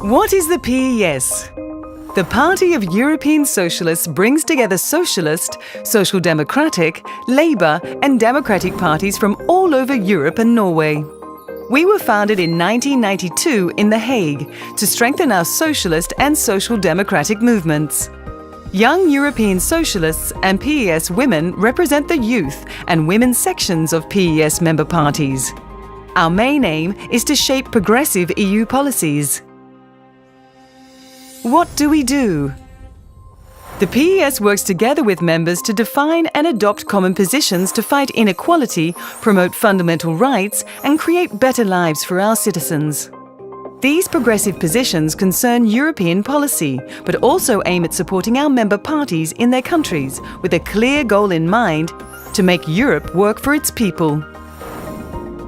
What is the PES? The Party of European Socialists brings together socialist, social-democratic, Labour and democratic parties from all over Europe and Norway. We were founded in 1992 in The Hague to strengthen our socialist and social-democratic movements. Young European socialists and PES women represent the youth and women's sections of PES member parties. Our main aim is to shape progressive EU policies. What do we do? The PES works together with members to define and adopt common positions to fight inequality, promote fundamental rights, and create better lives for our citizens. These progressive positions concern European policy, but also aim at supporting our member parties in their countries with a clear goal in mind: to make Europe work for its people.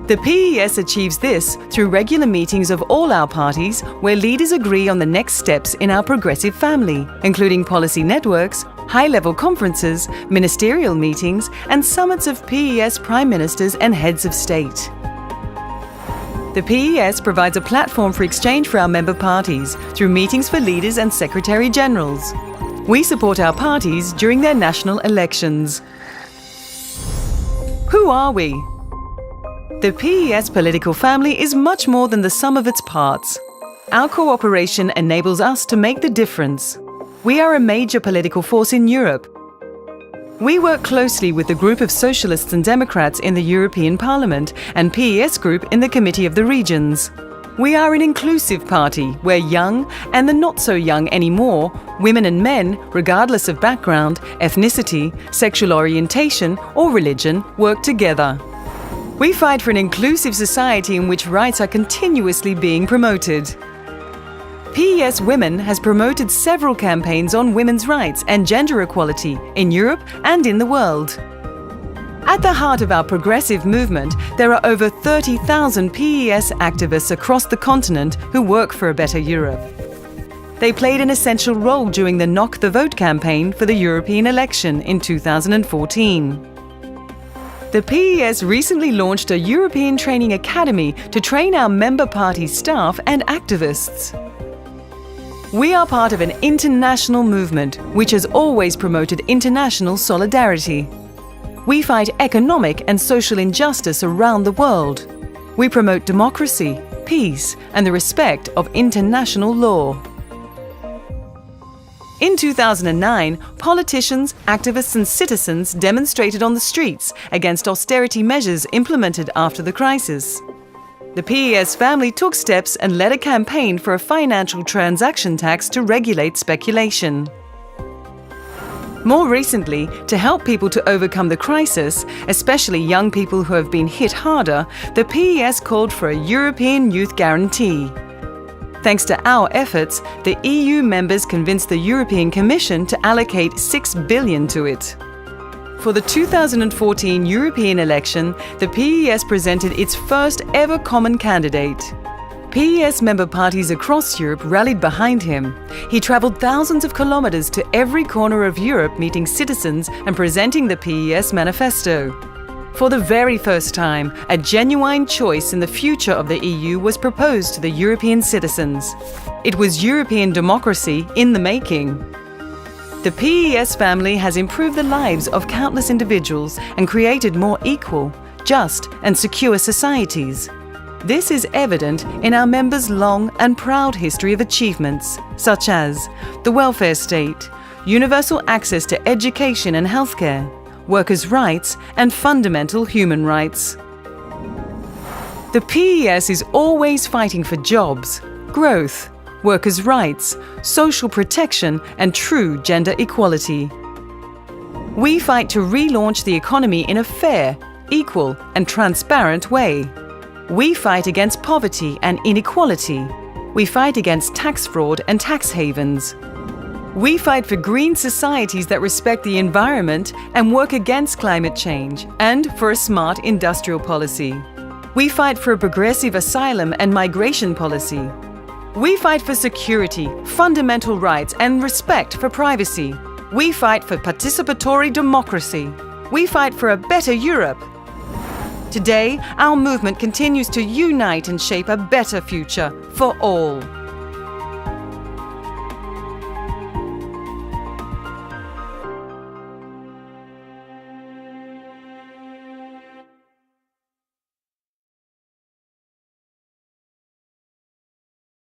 The PES achieves this through regular meetings of all our parties where leaders agree on the next steps in our progressive family, including policy networks, high-level conferences, ministerial meetings, and summits of PES prime ministers and heads of state. The PES provides a platform for exchange for our member parties through meetings for leaders and secretary-generals. We support our parties during their national elections. Who are we? The PES political family is much more than the sum of its parts. Our cooperation enables us to make the difference. We are a major political force in Europe. We work closely with the group of Socialists and Democrats in the European Parliament and PES group in the Committee of the Regions. We are an inclusive party where young and the not so young anymore, women and men, regardless of background, ethnicity, sexual orientation or religion, work together. We fight for an inclusive society in which rights are continuously being promoted. PES Women has promoted several campaigns on women's rights and gender equality in Europe and in the world. At the heart of our progressive movement, there are over 30,000 PES activists across the continent who work for a better Europe. They played an essential role during the Knock the Vote campaign for the European election in 2014. The PES recently launched a European Training Academy to train our member party staff and activists. We are part of an international movement which has always promoted international solidarity. We fight economic and social injustice around the world. We promote democracy, peace, and the respect of international law. In 2009, politicians, activists and citizens demonstrated on the streets against austerity measures implemented after the crisis. The PES family took steps and led a campaign for a financial transaction tax to regulate speculation. More recently, to help people to overcome the crisis, especially young people who have been hit harder, the PES called for a European Youth Guarantee. Thanks to our efforts, the EU members convinced the European Commission to allocate €6 billion to it. For the 2014 European election, the PES presented its first ever common candidate. PES member parties across Europe rallied behind him. He travelled thousands of kilometres to every corner of Europe meeting citizens and presenting the PES manifesto. For the very first time, a genuine choice in the future of the EU was proposed to the European citizens. It was European democracy in the making. The PES family has improved the lives of countless individuals and created more equal, just and secure societies. This is evident in our members' long and proud history of achievements, such as the welfare state, universal access to education and healthcare, workers' rights and fundamental human rights. The PES is always fighting for jobs, growth, workers' rights, social protection and true gender equality. We fight to relaunch the economy in a fair, equal and transparent way. We fight against poverty and inequality. We fight against tax fraud and tax havens. We fight for green societies that respect the environment and work against climate change, and for a smart industrial policy. We fight for a progressive asylum and migration policy. We fight for security, fundamental rights, and respect for privacy. We fight for participatory democracy. We fight for a better Europe. Today, our movement continues to unite and shape a better future for all.